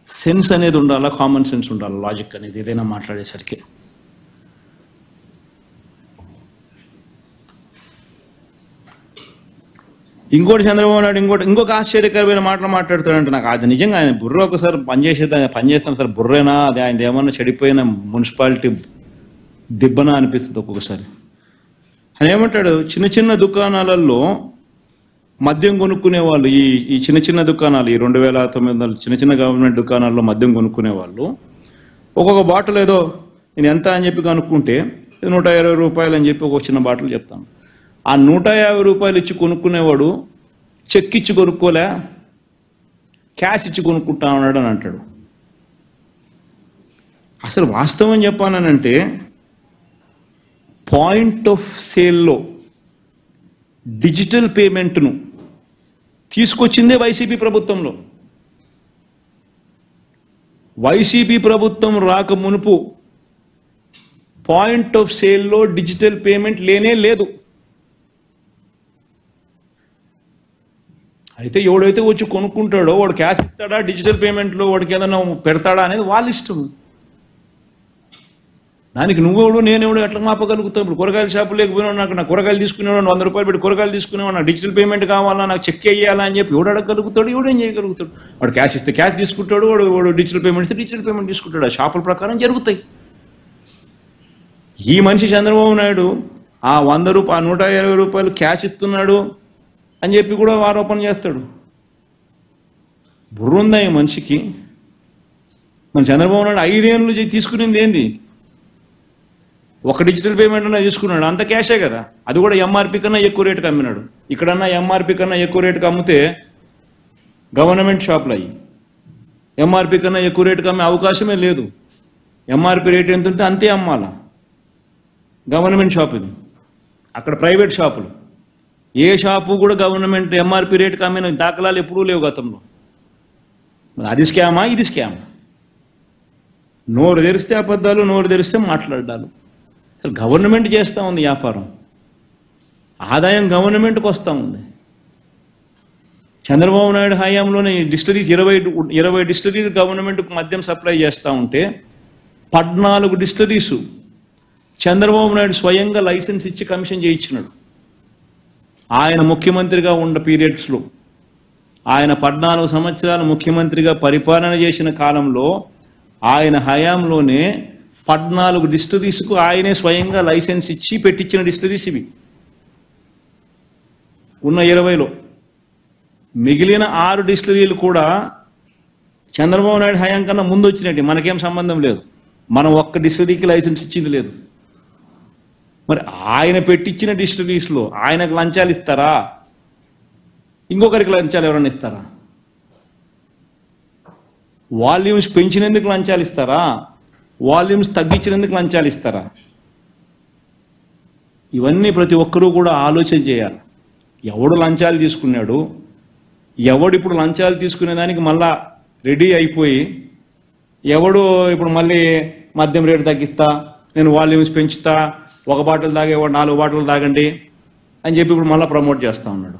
Sense అనేది ఉండాలా, common sense ఉండాలా, లాజిక్ అనేది ఏదైనా మాట్లాడేసరికి. ఇంకోటి చంద్రబాబు నాయుడు ఇంకొక ఆశ్చర్యకరమైన మాటలు మాట్లాడుతాడంటే నాకు అది నిజంగా ఆయన బుర్ర ఒకసారి పనిచేస్తాను సార్, బుర్రేనా అది ఆయన ఏమన్నా చెడిపోయిన మున్సిపాలిటీ దిబ్బనా అనిపిస్తుంది ఒక్కొక్కసారి. ఆయన ఏమంటాడు, చిన్న చిన్న దుకాణాలలో మద్యం కొనుక్కునే వాళ్ళు, ఈ చిన్న చిన్న దుకాణాలు, ఈ 2900 చిన్న చిన్న గవర్నమెంట్ దుకాణాల్లో మద్యం కొనుక్కునే వాళ్ళు ఒక్కొక్క బాటిల్ ఏదో నేను ఎంత అని చెప్పి కనుక్కుంటే 120 రూపాయలు అని చెప్పి ఒక చిన్న బాటిల్ చెప్తాను. ఆ 150 రూపాయలు ఇచ్చి కొనుక్కునేవాడు చెక్ ఇచ్చి కొనుక్కోలే, క్యాష్ ఇచ్చి కొనుక్కుంటా ఉన్నాడు అని అంటాడు. అసలు వాస్తవం చెప్పాలనంటే పాయింట్ ఆఫ్ సేల్లో డిజిటల్ పేమెంట్ను తీసుకొచ్చిందే వైసీపీ ప్రభుత్వంలో. వైసీపీ ప్రభుత్వం రాక మునుపు పాయింట్ ఆఫ్ సేల్లో డిజిటల్ పేమెంట్ లేనే లేదు. అయితే ఎవడైతే వచ్చి కొనుక్కుంటాడో వాడు క్యాష్ ఇస్తాడా, డిజిటల్ పేమెంట్లో వాడికి ఏదైనా పెడతాడా అనేది వాళ్ళ ఇష్టం. దానికి నువ్వెవడు నేనెవడు ఎట్లా మాపగలుగుతావు? ఇప్పుడు కూరగాయల షాపు లేకపోయినా నాకు కూరగాయలు తీసుకునేవాడు 100 రూపాయలు పెట్టి కూరగాయలు తీసుకునేవాడు, నాకు డిజిటల్ పేమెంట్ కావాలా, నాకు చెక్ వేయాలా అని చెప్పి ఎవడు అడగలుగుతాడు? ఎవడేం చేయగలుగుతాడు? వాడు క్యాష్ ఇస్తే క్యాష్ తీసుకుంటాడు, వాడు డిజిటల్ పేమెంట్ ఇస్తే డిజిటల్ పేమెంట్ తీసుకుంటాడు. ఆ షాపుల ప్రకారం జరుగుతాయి. ఈ మనిషి చంద్రబాబు నాయుడు ఆ 100 రూపాయలు 120 రూపాయలు క్యాష్ ఇస్తున్నాడు అని చెప్పి కూడా ఆరోపణ చేస్తాడు. బుర్రుందా ఈ మనిషికి? మన చంద్రబాబు నాయుడు 5 ఏళ్ళు తీసుకునేది ఏంది? ఒక డిజిటల్ పేమెంట్ అన్నా తీసుకున్నాడు, అంత క్యాషే కదా. అది కూడా ఎంఆర్పీ కన్నా ఎక్కువ రేటుకి అమ్మినాడు. ఇక్కడన్నా ఎంఆర్పీ కన్నా ఎక్కువ రేటుకి అమ్మితే గవర్నమెంట్ షాపులు అయ్యి ఎంఆర్పీ కన్నా ఎక్కువ రేటుకి అమ్మే అవకాశమే లేదు. ఎంఆర్పీ రేట్ ఎంత ఉంటే అంతే అమ్మాలా. గవర్నమెంట్ షాప్ ఇది, అక్కడ ప్రైవేట్ షాపులు. ఏ షాపు కూడా గవర్నమెంట్ ఎంఆర్పీ రేటుకి అమ్మిన దాఖలాలు ఎప్పుడూ లేవు గతంలో. అది స్కామా, ఇది స్కామా? నోరు తెరిస్తే అబద్ధాలు, నోరు తెరిస్తే మాట్లాడాలి. అసలు గవర్నమెంట్ చేస్తూ ఉంది వ్యాపారం, ఆదాయం గవర్నమెంట్కి వస్తూ ఉంది. చంద్రబాబు నాయుడు హయాంలోనే డిస్టరీస్ 20 డిస్టరీస్ గవర్నమెంట్కు మద్యం సప్లై చేస్తూ ఉంటే 14 డిస్టరీసు చంద్రబాబు నాయుడు స్వయంగా లైసెన్స్ ఇచ్చి కమిషన్ చేయించినాడు. ఆయన ముఖ్యమంత్రిగా ఉన్న పీరియడ్స్లో, ఆయన 14 సంవత్సరాలు ముఖ్యమంత్రిగా పరిపాలన చేసిన కాలంలో ఆయన హయాంలోనే 14 డిస్టరీస్కు ఆయనే స్వయంగా లైసెన్స్ ఇచ్చి పెట్టించిన డిస్టరీస్ ఇవి ఉన్న 20లో. మిగిలిన 6 డిస్టరీలు కూడా చంద్రబాబు నాయుడు హయాం కన్నా ముందు వచ్చినట్టు, మనకేం సంబంధం లేదు. మనం ఒక్క డిస్టరీకి లైసెన్స్ ఇచ్చింది లేదు. మరి ఆయన పెట్టించిన డిస్టరీస్లో ఆయనకు లంచాలు ఇస్తారా? ఇంకొకరికి లంచాలు ఎవరైనా ఇస్తారా? వాల్యూమ్స్ పెంచినందుకు లంచాలు ఇస్తారా? వాల్యూమ్స్ తగ్గించినందుకు లంచాలు ఇస్తారా? ఇవన్నీ ప్రతి ఒక్కరూ కూడా ఆలోచన చేయాలి. ఎవడు లంచాలు తీసుకున్నాడు, ఎవడు ఇప్పుడు లంచాలు తీసుకునేదానికి మళ్ళా రెడీ అయిపోయి, ఎవడు ఇప్పుడు మళ్ళీ మద్యం రేటు తగ్గిస్తా, నేను వాల్యూమ్స్ పెంచుతా, 1 బాటిల్ తాగేవాడు 4 బాటిల్ తాగండి అని చెప్పి ఇప్పుడు మళ్ళీ ప్రమోట్ చేస్తూ ఉన్నాడు.